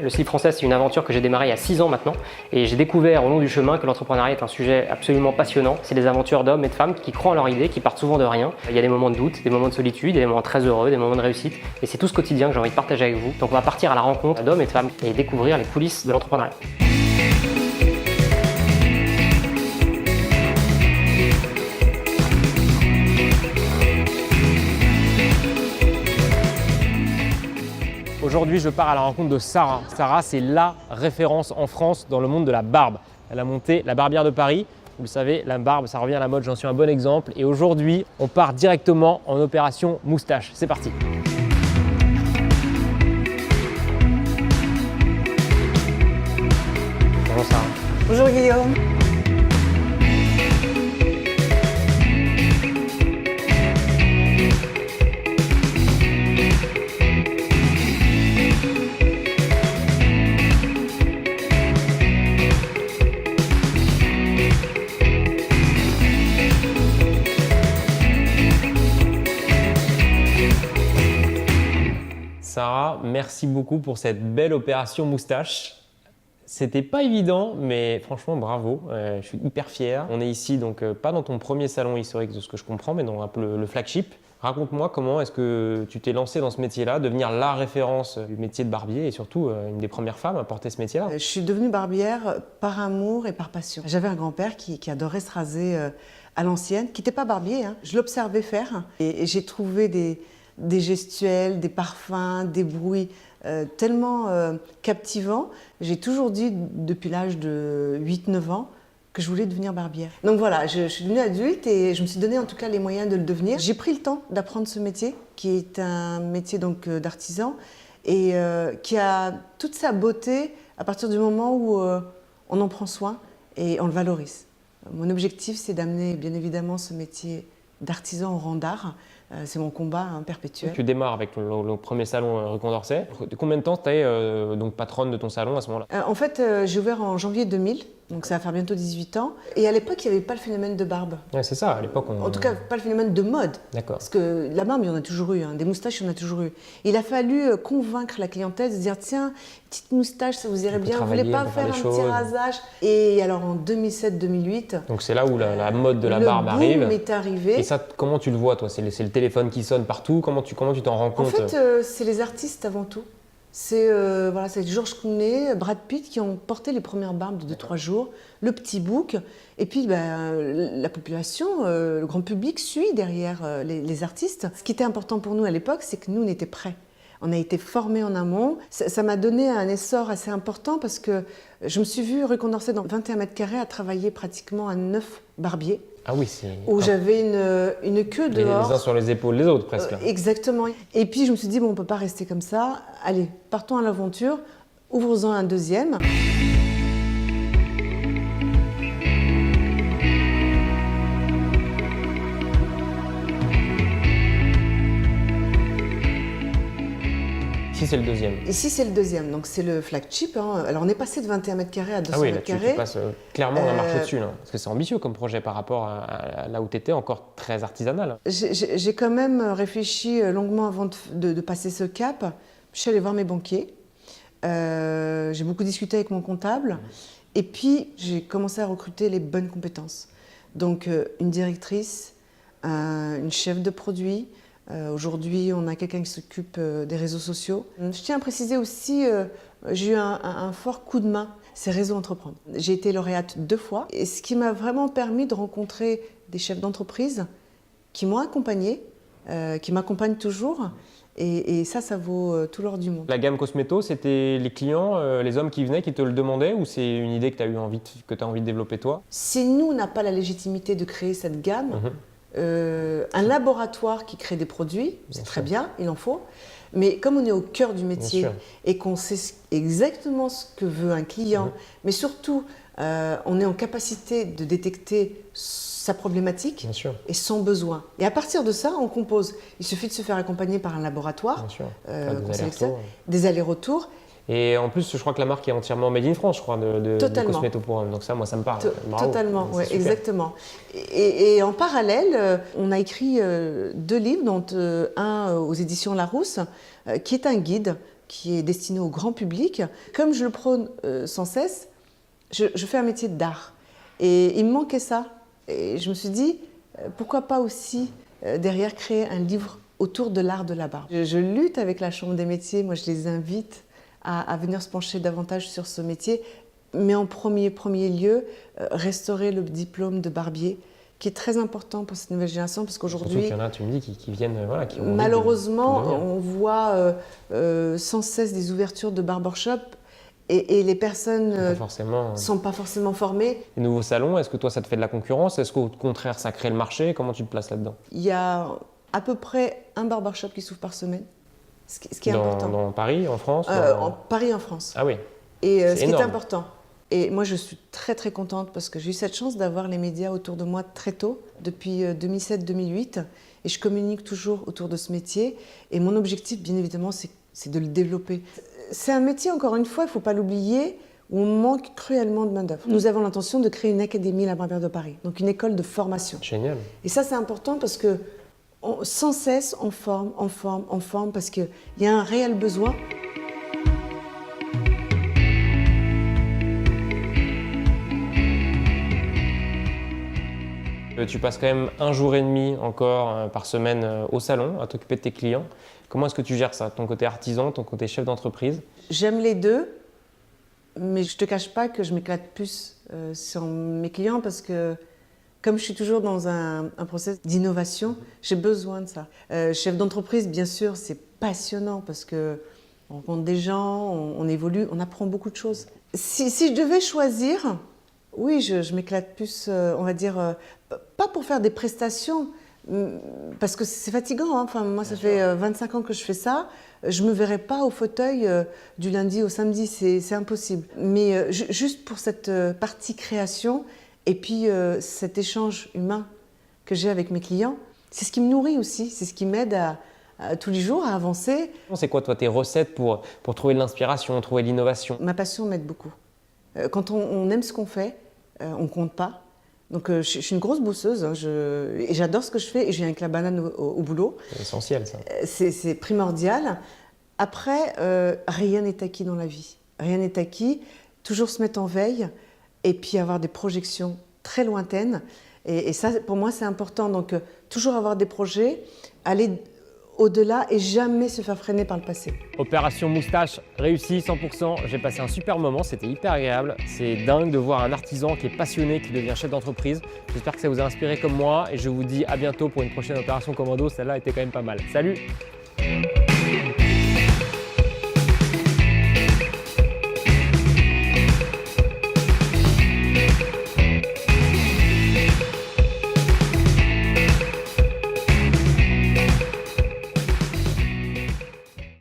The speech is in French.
Le slip français, c'est une aventure que j'ai démarrée il y a 6 ans maintenant et j'ai découvert au long du chemin que l'entrepreneuriat est un sujet absolument passionnant. C'est des aventures d'hommes et de femmes qui croient en leur idée, qui partent souvent de rien. Il y a des moments de doute, des moments de solitude, des moments très heureux, des moments de réussite et c'est tout ce quotidien que j'ai envie de partager avec vous. Donc on va partir à la rencontre d'hommes et de femmes et découvrir les coulisses de l'entrepreneuriat. Aujourd'hui, je pars à la rencontre de Sarah. Sarah, c'est la référence en France dans le monde de la barbe. Elle a monté la Barbière de Paris. Vous le savez, la barbe, ça revient à la mode, j'en suis un bon exemple. Et aujourd'hui, on part directement en opération moustache. C'est parti. Bonjour Sarah. Bonjour Guillaume. Sarah, merci beaucoup pour cette belle opération moustache. C'était pas évident, mais franchement, bravo. Je suis hyper fier. On est ici, donc pas dans ton premier salon historique, de ce que je comprends, mais dans un peu le flagship. Raconte-moi comment est-ce que tu t'es lancé dans ce métier-là, devenir la référence du métier de barbier et surtout une des premières femmes à porter ce métier-là. Je suis devenue barbière par amour et par passion. J'avais un grand-père qui adorait se raser à l'ancienne, qui n'était pas barbier, hein. Je l'observais faire et j'ai trouvé des gestuels, des parfums, des bruits tellement captivants. J'ai toujours dit depuis l'âge de 8-9 ans que je voulais devenir barbière. Donc voilà, je suis devenue adulte et je me suis donné en tout cas les moyens de le devenir. J'ai pris le temps d'apprendre ce métier, qui est un métier donc d'artisan et qui a toute sa beauté à partir du moment où on en prend soin et on le valorise. Mon objectif, c'est d'amener bien évidemment ce métier d'artisan au rang d'art. C'est mon combat perpétuel. Tu démarres avec le premier salon rue Condorcet. Combien de temps tu es donc patronne de ton salon à ce moment-là? En fait, j'ai ouvert en janvier 2000, donc ça va faire bientôt 18 ans. Et à l'époque, il n'y avait pas le phénomène de barbe. Ouais, c'est ça, à l'époque. En tout cas, pas le phénomène de mode. D'accord. Parce que la barbe, il y en a toujours eu, hein. Des moustaches, il y en a toujours eu. Il a fallu convaincre la clientèle de se dire tiens, petite moustache, ça vous irait bien, vous ne voulez pas faire un petit rasage? Et alors en 2007-2008. Donc c'est là où la mode de la barbe arrive. arrive. Est arrivé. Et ça, comment tu le vois, toi? C'est le téléphone qui sonne partout. Comment tu t'en rends compte? En fait, c'est les artistes avant tout. C'est George Clooney, Brad Pitt qui ont porté les premières barbes de 2-3 jours, le petit bouc, et puis la population, le grand public suit derrière les artistes. Ce qui était important pour nous à l'époque, c'est que nous, on était prêts. On a été formés en amont. Ça m'a donné un essor assez important parce que je me suis vue rue Condorcet dans 21 mètres carrés à travailler pratiquement à 9 barbiers. Ah oui, c'est... Où j'avais une queue dehors. Les uns sur les épaules des autres, presque. Exactement. Et puis je me suis dit, bon, on ne peut pas rester comme ça. Allez, partons à l'aventure, ouvrons-en un deuxième. Ici, c'est le deuxième. Ici, c'est le deuxième. Donc, c'est le flagship, hein. Alors, on est passé de 21 mètres carrés à 200 ah oui, là, mètres carrés. Tu passes clairement la marche au-dessus. Parce que c'est ambitieux comme projet par rapport à là où tu étais, encore très artisanal. J'ai quand même réfléchi longuement avant de passer ce cap. Je suis allée voir mes banquiers. J'ai beaucoup discuté avec mon comptable. Et puis, j'ai commencé à recruter les bonnes compétences. Donc, une directrice, une chef de produit. Aujourd'hui, on a quelqu'un qui s'occupe des réseaux sociaux. Je tiens à préciser aussi, j'ai eu un fort coup de main, c'est Réseau Entreprendre. J'ai été lauréate 2 fois, et ce qui m'a vraiment permis de rencontrer des chefs d'entreprise qui m'ont accompagnée, qui m'accompagnent toujours. Et ça vaut tout l'or du monde. La gamme Cosmeto, c'était les clients, les hommes qui venaient, qui te le demandaient, ou c'est une idée que tu as envie de développer toi? Si nous, on n'a pas la légitimité de créer cette gamme, un laboratoire qui crée des produits, c'est très bien, il en faut. Mais comme on est au cœur du métier et qu'on sait exactement ce que veut un client, mais surtout, on est en capacité de détecter sa problématique et son besoin. Et à partir de ça, on compose. Il suffit de se faire accompagner par un laboratoire, des des allers-retours. Et en plus, je crois que la marque est entièrement made in France, je crois, de Totalement. Cosmeto pour Homme. Donc ça, moi, ça me parle. Bravo. Totalement, C'est ouais, super. exactement. Et en parallèle, on a écrit 2 livres, dont un aux éditions Larousse, qui est un guide qui est destiné au grand public. Comme je le prône sans cesse, je fais un métier d'art. Et il me manquait ça. Et je me suis dit, pourquoi pas aussi derrière créer un livre autour de l'art de la barbe. Je lutte avec la Chambre des métiers, moi je les invite à venir se pencher davantage sur ce métier, mais en premier lieu, restaurer le diplôme de barbier, qui est très important pour cette nouvelle génération, parce Surtout qu'aujourd'hui, qu'il y en a, tu me dis, qui viennent, voilà, qui ont envie malheureusement, de devenir. on voit sans cesse des ouvertures de barbershop, et les personnes Pas forcément. ne sont pas forcément formées. Les nouveaux salons, est-ce que toi, ça te fait de la concurrence? Est-ce qu'au contraire, ça crée le marché? Comment tu te places là-dedans? Il y a à peu près un barbershop qui s'ouvre par semaine, ce qui est important. Dans Paris, en France? En Paris, en France. Ah oui. Et C'est ce qui est énorme. important. Et moi, je suis très très contente parce que j'ai eu cette chance d'avoir les médias autour de moi très tôt, depuis 2007-2008. Et je communique toujours autour de ce métier. Et mon objectif, bien évidemment, c'est de le développer. C'est un métier, encore une fois, il ne faut pas l'oublier, où on manque cruellement de main-d'œuvre. Nous avons l'intention de créer une académie La Barbière de Paris, donc une école de formation. Génial. Et ça, c'est important parce que sans cesse, on forme, parce qu'il y a un réel besoin. Tu passes quand même 1 jour et demi encore par semaine au salon, à t'occuper de tes clients. Comment est-ce que tu gères ça? Ton côté artisan, ton côté chef d'entreprise? J'aime les deux, mais je ne te cache pas que je m'éclate plus sur mes clients parce que comme je suis toujours dans un process d'innovation, j'ai besoin de ça. Chef d'entreprise, bien sûr, c'est passionnant parce qu'on rencontre des gens, on évolue, on apprend beaucoup de choses. Si je devais choisir, oui, je m'éclate plus, on va dire, pas pour faire des prestations, parce que c'est fatigant. Hein. Enfin, moi, ça fait 25 ans que je fais ça. Je ne me verrai pas au fauteuil du lundi au samedi, c'est impossible. Mais juste pour cette partie création et puis cet échange humain que j'ai avec mes clients, c'est ce qui me nourrit aussi, c'est ce qui m'aide tous les jours à avancer. C'est quoi, toi, tes recettes pour trouver de l'inspiration, trouver de l'innovation? Ma passion m'aide beaucoup. Quand on aime ce qu'on fait, on ne compte pas. Donc je suis une grosse bosseuse, hein, et j'adore ce que je fais et je viens avec la banane au boulot. C'est essentiel, ça. C'est primordial. Après, rien n'est acquis dans la vie. Rien n'est acquis. Toujours se mettre en veille et puis avoir des projections très lointaines. Et ça, pour moi, c'est important. Donc toujours avoir des projets, aller au-delà et jamais se faire freiner par le passé. Opération moustache réussie 100%. J'ai passé un super moment, c'était hyper agréable. C'est dingue de voir un artisan qui est passionné, qui devient chef d'entreprise. J'espère que ça vous a inspiré comme moi et je vous dis à bientôt pour une prochaine opération commando. Celle-là était quand même pas mal. Salut!